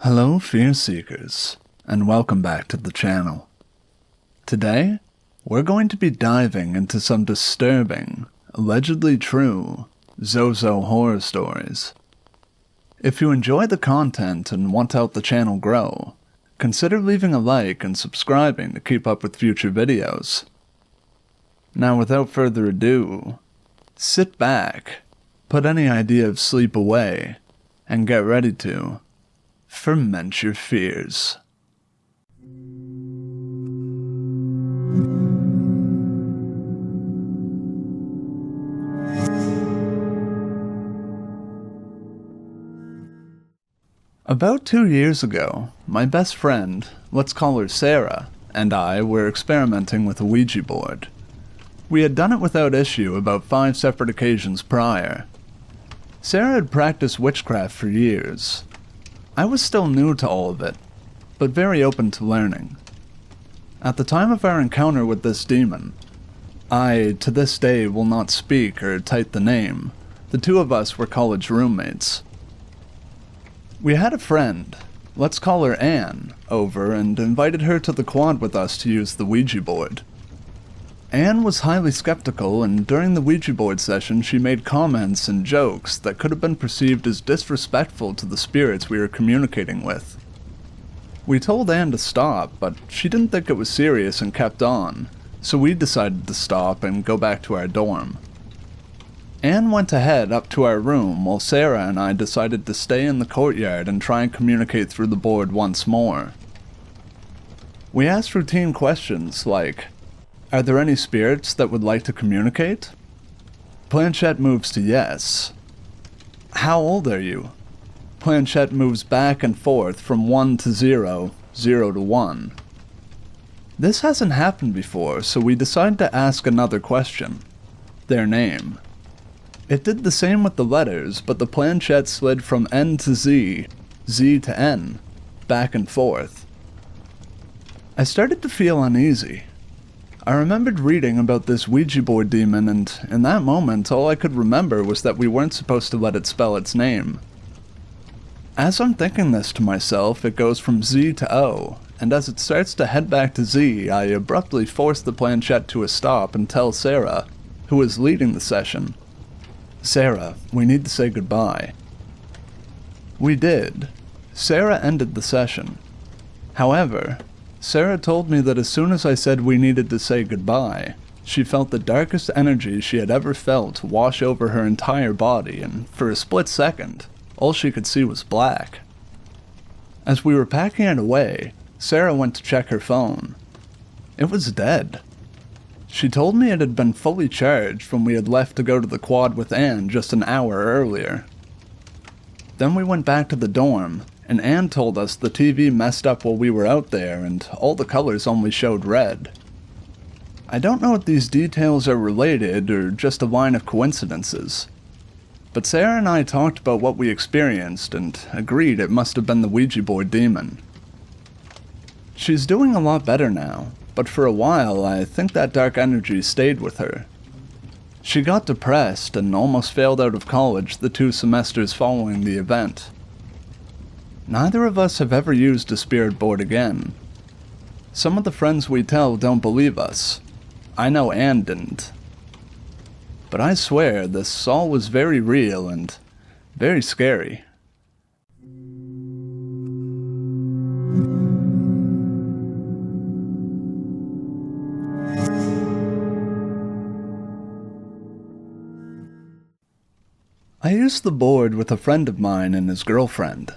Hello Fearseekers, and welcome back to the channel. Today, we're going to be diving into some disturbing, allegedly true, Zozo horror stories. If you enjoy the content and want to help the channel grow, consider leaving a like and subscribing to keep up with future videos. Now without further ado, sit back, put any idea of sleep away, and get ready to ferment your fears. About 2 years ago, my best friend, let's call her Sarah, and I were experimenting with a Ouija board. We had done it without issue about 5 separate occasions prior. Sarah had practiced witchcraft for years. I was still new to all of it, but very open to learning. At the time of our encounter with this demon, I, to this day, will not speak or type the name. The two of us were college roommates. We had a friend, let's call her Anne, over and invited her to the quad with us to use the Ouija board. Anne was highly skeptical, and during the Ouija board session she made comments and jokes that could have been perceived as disrespectful to the spirits we were communicating with. We told Anne to stop, but she didn't think it was serious and kept on, so we decided to stop and go back to our dorm. Anne went ahead up to our room while Sarah and I decided to stay in the courtyard and try and communicate through the board once more. We asked routine questions like, "Are there any spirits that would like to communicate?" Planchette moves to yes. "How old are you?" Planchette moves back and forth from 1 to 0, 0 to 1. This hasn't happened before, so we decided to ask another question. Their name. It did the same with the letters, but the planchette slid from N to Z, Z to N, back and forth. I started to feel uneasy. I remembered reading about this Ouija board demon, and in that moment all I could remember was that we weren't supposed to let it spell its name. As I'm thinking this to myself, it goes from Z to O, and as it starts to head back to Z, I abruptly force the planchette to a stop and tell Sarah, who was leading the session, "Sarah, we need to say goodbye." We did. Sarah ended the session. However, Sarah told me that as soon as I said we needed to say goodbye, she felt the darkest energy she had ever felt wash over her entire body, and for a split second, all she could see was black. As we were packing it away, Sarah went to check her phone. It was dead. She told me it had been fully charged when we had left to go to the quad with Anne just an hour earlier. Then we went back to the dorm, and Anne told us the TV messed up while we were out there and all the colors only showed red. I don't know if these details are related or just a line of coincidences, but Sarah and I talked about what we experienced and agreed it must have been the Ouija board demon. She's doing a lot better now, but for a while I think that dark energy stayed with her. She got depressed and almost failed out of college the 2 semesters following the event. Neither of us have ever used a spirit board again. Some of the friends we tell don't believe us. I know Anne didn't. But I swear this all was very real and very scary. I used the board with a friend of mine and his girlfriend.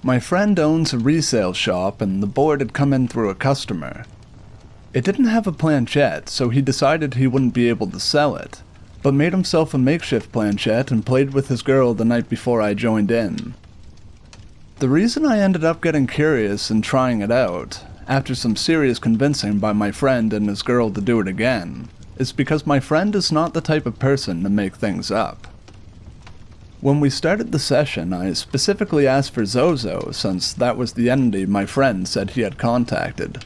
My friend owns a resale shop and the board had come in through a customer. It didn't have a planchette, so he decided he wouldn't be able to sell it, but made himself a makeshift planchette and played with his girl the night before I joined in. The reason I ended up getting curious and trying it out, after some serious convincing by my friend and his girl to do it again, is because my friend is not the type of person to make things up. When we started the session, I specifically asked for Zozo, since that was the entity my friend said he had contacted.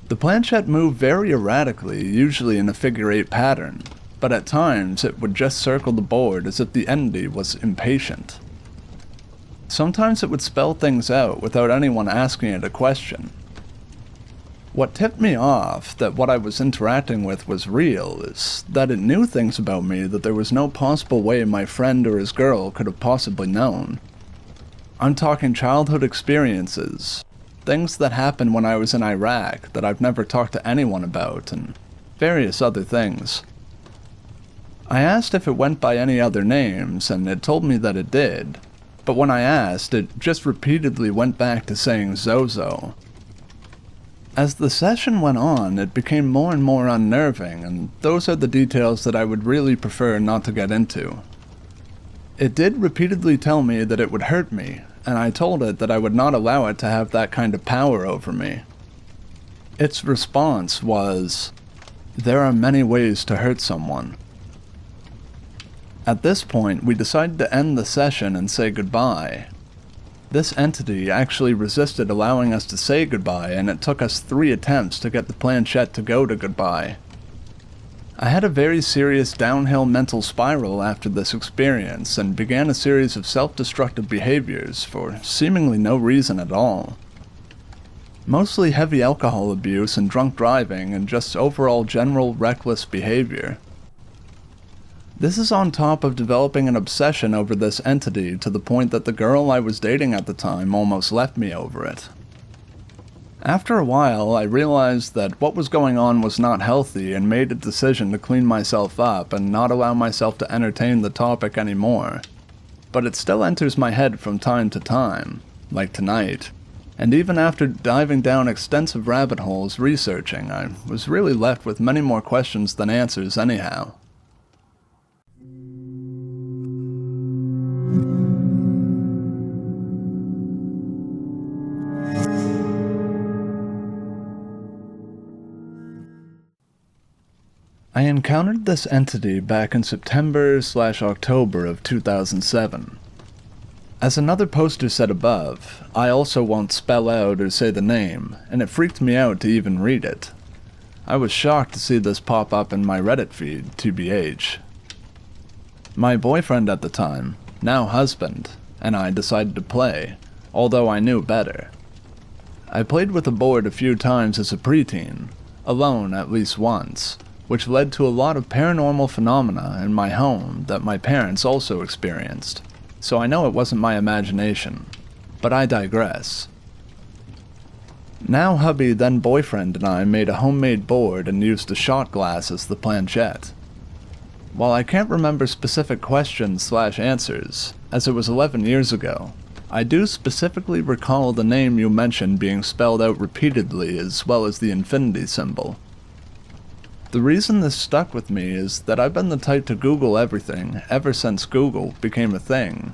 The planchette moved very erratically, usually in a figure-8 pattern, but at times it would just circle the board as if the entity was impatient. Sometimes it would spell things out without anyone asking it a question. What tipped me off that what I was interacting with was real is that it knew things about me that there was no possible way my friend or his girl could have possibly known. I'm talking childhood experiences, things that happened when I was in Iraq that I've never talked to anyone about, and various other things. I asked if it went by any other names, and it told me that it did, but when I asked, it just repeatedly went back to saying Zozo. As the session went on, it became more and more unnerving, and those are the details that I would really prefer not to get into. It did repeatedly tell me that it would hurt me, and I told it that I would not allow it to have that kind of power over me. Its response was, "There are many ways to hurt someone." At this point, we decided to end the session and say goodbye. This entity actually resisted allowing us to say goodbye, and it took us 3 attempts to get the planchette to go to goodbye. I had a very serious downhill mental spiral after this experience, and began a series of self-destructive behaviors for seemingly no reason at all. Mostly heavy alcohol abuse and drunk driving, and just overall general reckless behavior. This is on top of developing an obsession over this entity to the point that the girl I was dating at the time almost left me over it. After a while, I realized that what was going on was not healthy and made a decision to clean myself up and not allow myself to entertain the topic anymore. But it still enters my head from time to time, like tonight. And even after diving down extensive rabbit holes researching, I was really left with many more questions than answers anyhow. I encountered this entity back in September/October of 2007. As another poster said above, I also won't spell out or say the name, and it freaked me out to even read it. I was shocked to see this pop up in my Reddit feed, TBH. My boyfriend at the time, now husband, and I decided to play, although I knew better. I played with the board a few times as a preteen, alone at least once, which led to a lot of paranormal phenomena in my home that my parents also experienced, so I know it wasn't my imagination. But I digress. Now hubby, then boyfriend, and I made a homemade board and used a shot glass as the planchette. While I can't remember specific questions/answers, as it was 11 years ago, I do specifically recall the name you mentioned being spelled out repeatedly as well as the infinity symbol. The reason this stuck with me is that I've been the type to Google everything ever since Google became a thing.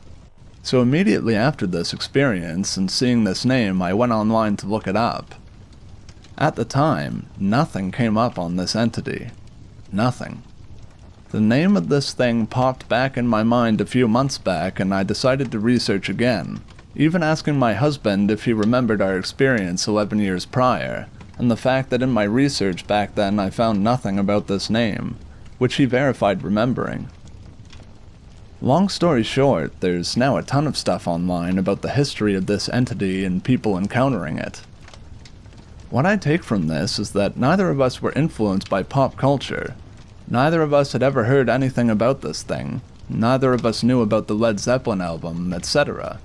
So immediately after this experience and seeing this name, I went online to look it up. At the time, nothing came up on this entity. Nothing. The name of this thing popped back in my mind a few months back, and I decided to research again, even asking my husband if he remembered our experience 11 years prior, and the fact that in my research back then I found nothing about this name, which he verified remembering. Long story short, there's now a ton of stuff online about the history of this entity and people encountering it. What I take from this is that neither of us were influenced by pop culture. Neither of us had ever heard anything about this thing. Neither of us knew about the Led Zeppelin album, etc.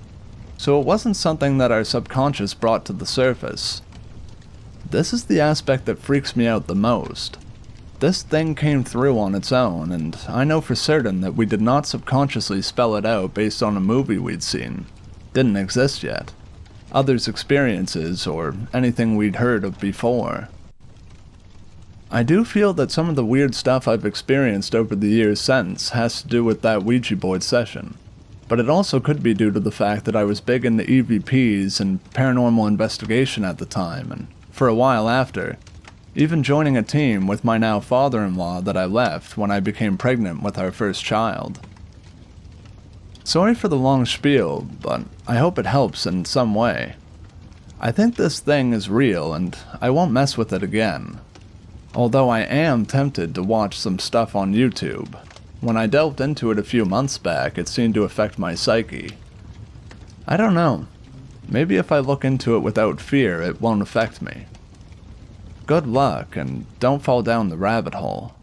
So it wasn't something that our subconscious brought to the surface. This is the aspect that freaks me out the most. This thing came through on its own, and I know for certain that we did not subconsciously spell it out based on a movie we'd seen. Didn't exist yet. Others' experiences, or anything we'd heard of before. I do feel that some of the weird stuff I've experienced over the years since has to do with that Ouija board session. But it also could be due to the fact that I was big into EVPs and paranormal investigation at the time, and for a while after, even joining a team with my now father-in-law that I left when I became pregnant with our first child. Sorry for the long spiel, but I hope it helps in some way. I think this thing is real and I won't mess with it again. Although I am tempted to watch some stuff on YouTube. When I delved into it a few months back, it seemed to affect my psyche. I don't know. Maybe if I look into it without fear, it won't affect me. Good luck, and don't fall down the rabbit hole.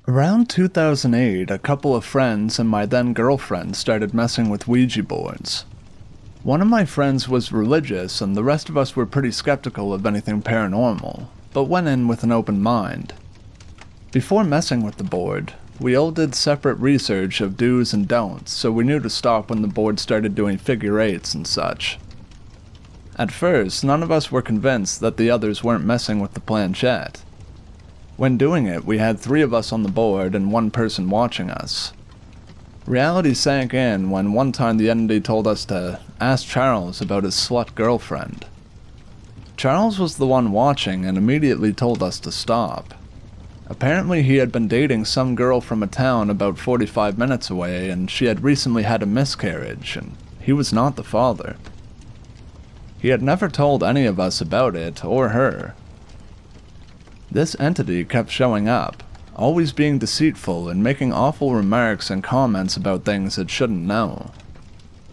Around 2008, a couple of friends and my then girlfriend started messing with Ouija boards. One of my friends was religious and the rest of us were pretty skeptical of anything paranormal, but went in with an open mind. Before messing with the board, we all did separate research of do's and don'ts, so we knew to stop when the board started doing figure eights and such. At first, none of us were convinced that the others weren't messing with the planchette. When doing it, we had 3 of us on the board and 1 person watching us. Reality sank in when one time the entity told us to ask Charles about his slut girlfriend. Charles was the one watching and immediately told us to stop. Apparently he had been dating some girl from a town about 45 minutes away and she had recently had a miscarriage and he was not the father. He had never told any of us about it or her. This entity kept showing up, always being deceitful and making awful remarks and comments about things it shouldn't know.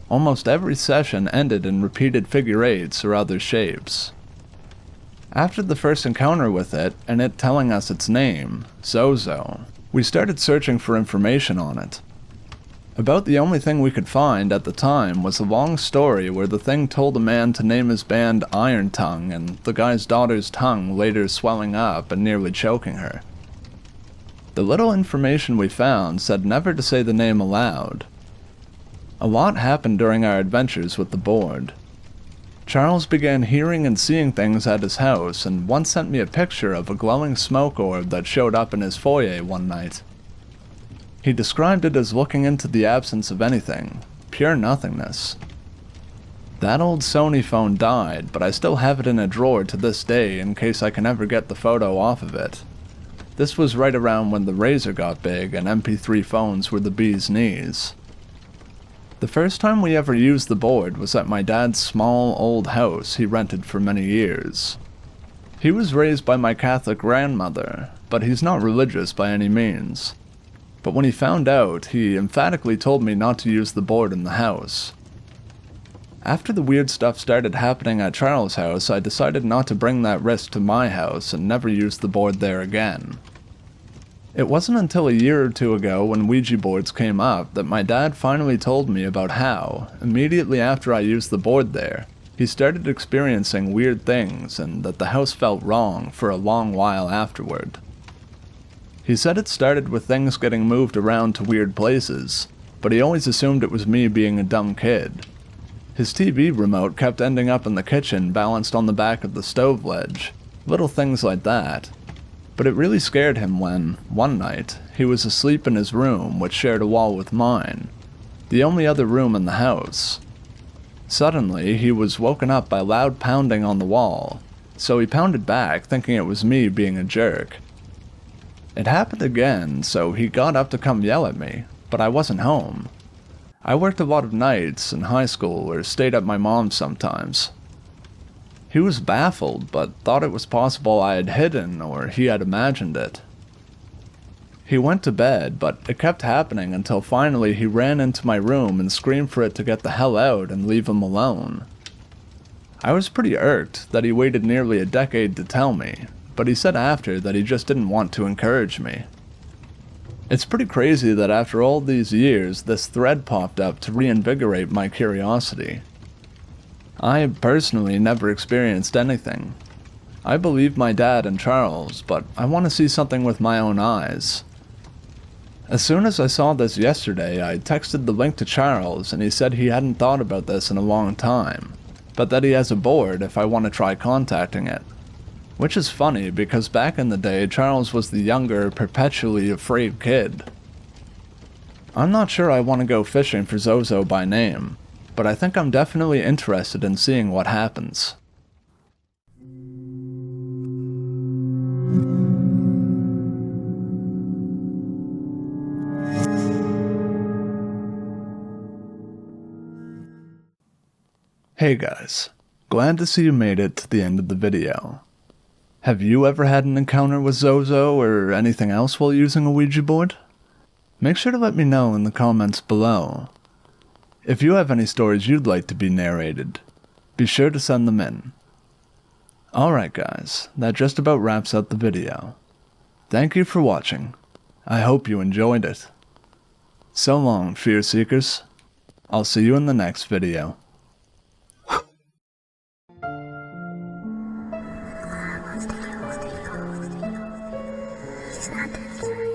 Almost every session ended in repeated figure eights or other shapes. After the first encounter with it, and it telling us its name, Zozo, we started searching for information on it. About the only thing we could find at the time was a long story where the thing told a man to name his band Iron Tongue and the guy's daughter's tongue later swelling up and nearly choking her. The little information we found said never to say the name aloud. A lot happened during our adventures with the board. Charles began hearing and seeing things at his house and once sent me a picture of a glowing smoke orb that showed up in his foyer one night. He described it as looking into the absence of anything, pure nothingness. That old Sony phone died, but I still have it in a drawer to this day in case I can ever get the photo off of it. This was right around when the Razr got big and MP3 phones were the bee's knees. The first time we ever used the board was at my dad's small, old house he rented for many years. He was raised by my Catholic grandmother, but he's not religious by any means. But when he found out, he emphatically told me not to use the board in the house. After the weird stuff started happening at Charles' house, I decided not to bring that risk to my house and never use the board there again. It wasn't until a year or 2 ago when Ouija boards came up that my dad finally told me about how, immediately after I used the board there, he started experiencing weird things and that the house felt wrong for a long while afterward. He said it started with things getting moved around to weird places, but he always assumed it was me being a dumb kid. His TV remote kept ending up in the kitchen balanced on the back of the stove ledge, little things like that. But it really scared him when, one night, he was asleep in his room which shared a wall with mine, the only other room in the house. Suddenly, he was woken up by loud pounding on the wall, so he pounded back thinking it was me being a jerk. It happened again, so he got up to come yell at me, but I wasn't home. I worked a lot of nights in high school or stayed at my mom's sometimes. He was baffled, but thought it was possible I had hidden or he had imagined it. He went to bed, but it kept happening until finally he ran into my room and screamed for it to get the hell out and leave him alone. I was pretty irked that he waited nearly a decade to tell me, but he said after that he just didn't want to encourage me. It's pretty crazy that after all these years, this thread popped up to reinvigorate my curiosity. I personally never experienced anything. I believe my dad and Charles, but I want to see something with my own eyes. As soon as I saw this yesterday, I texted the link to Charles and he said he hadn't thought about this in a long time, but that he has a board if I want to try contacting it. Which is funny because back in the day, Charles was the younger, perpetually afraid kid. I'm not sure I want to go fishing for Zozo by name, but I think I'm definitely interested in seeing what happens. Hey guys, glad to see you made it to the end of the video. Have you ever had an encounter with Zozo or anything else while using a Ouija board? Make sure to let me know in the comments below. If you have any stories you'd like to be narrated, be sure to send them in. Alright guys, that just about wraps up the video. Thank you for watching. I hope you enjoyed it. So long, Fearseekers. I'll see you in the next video. She's not dead.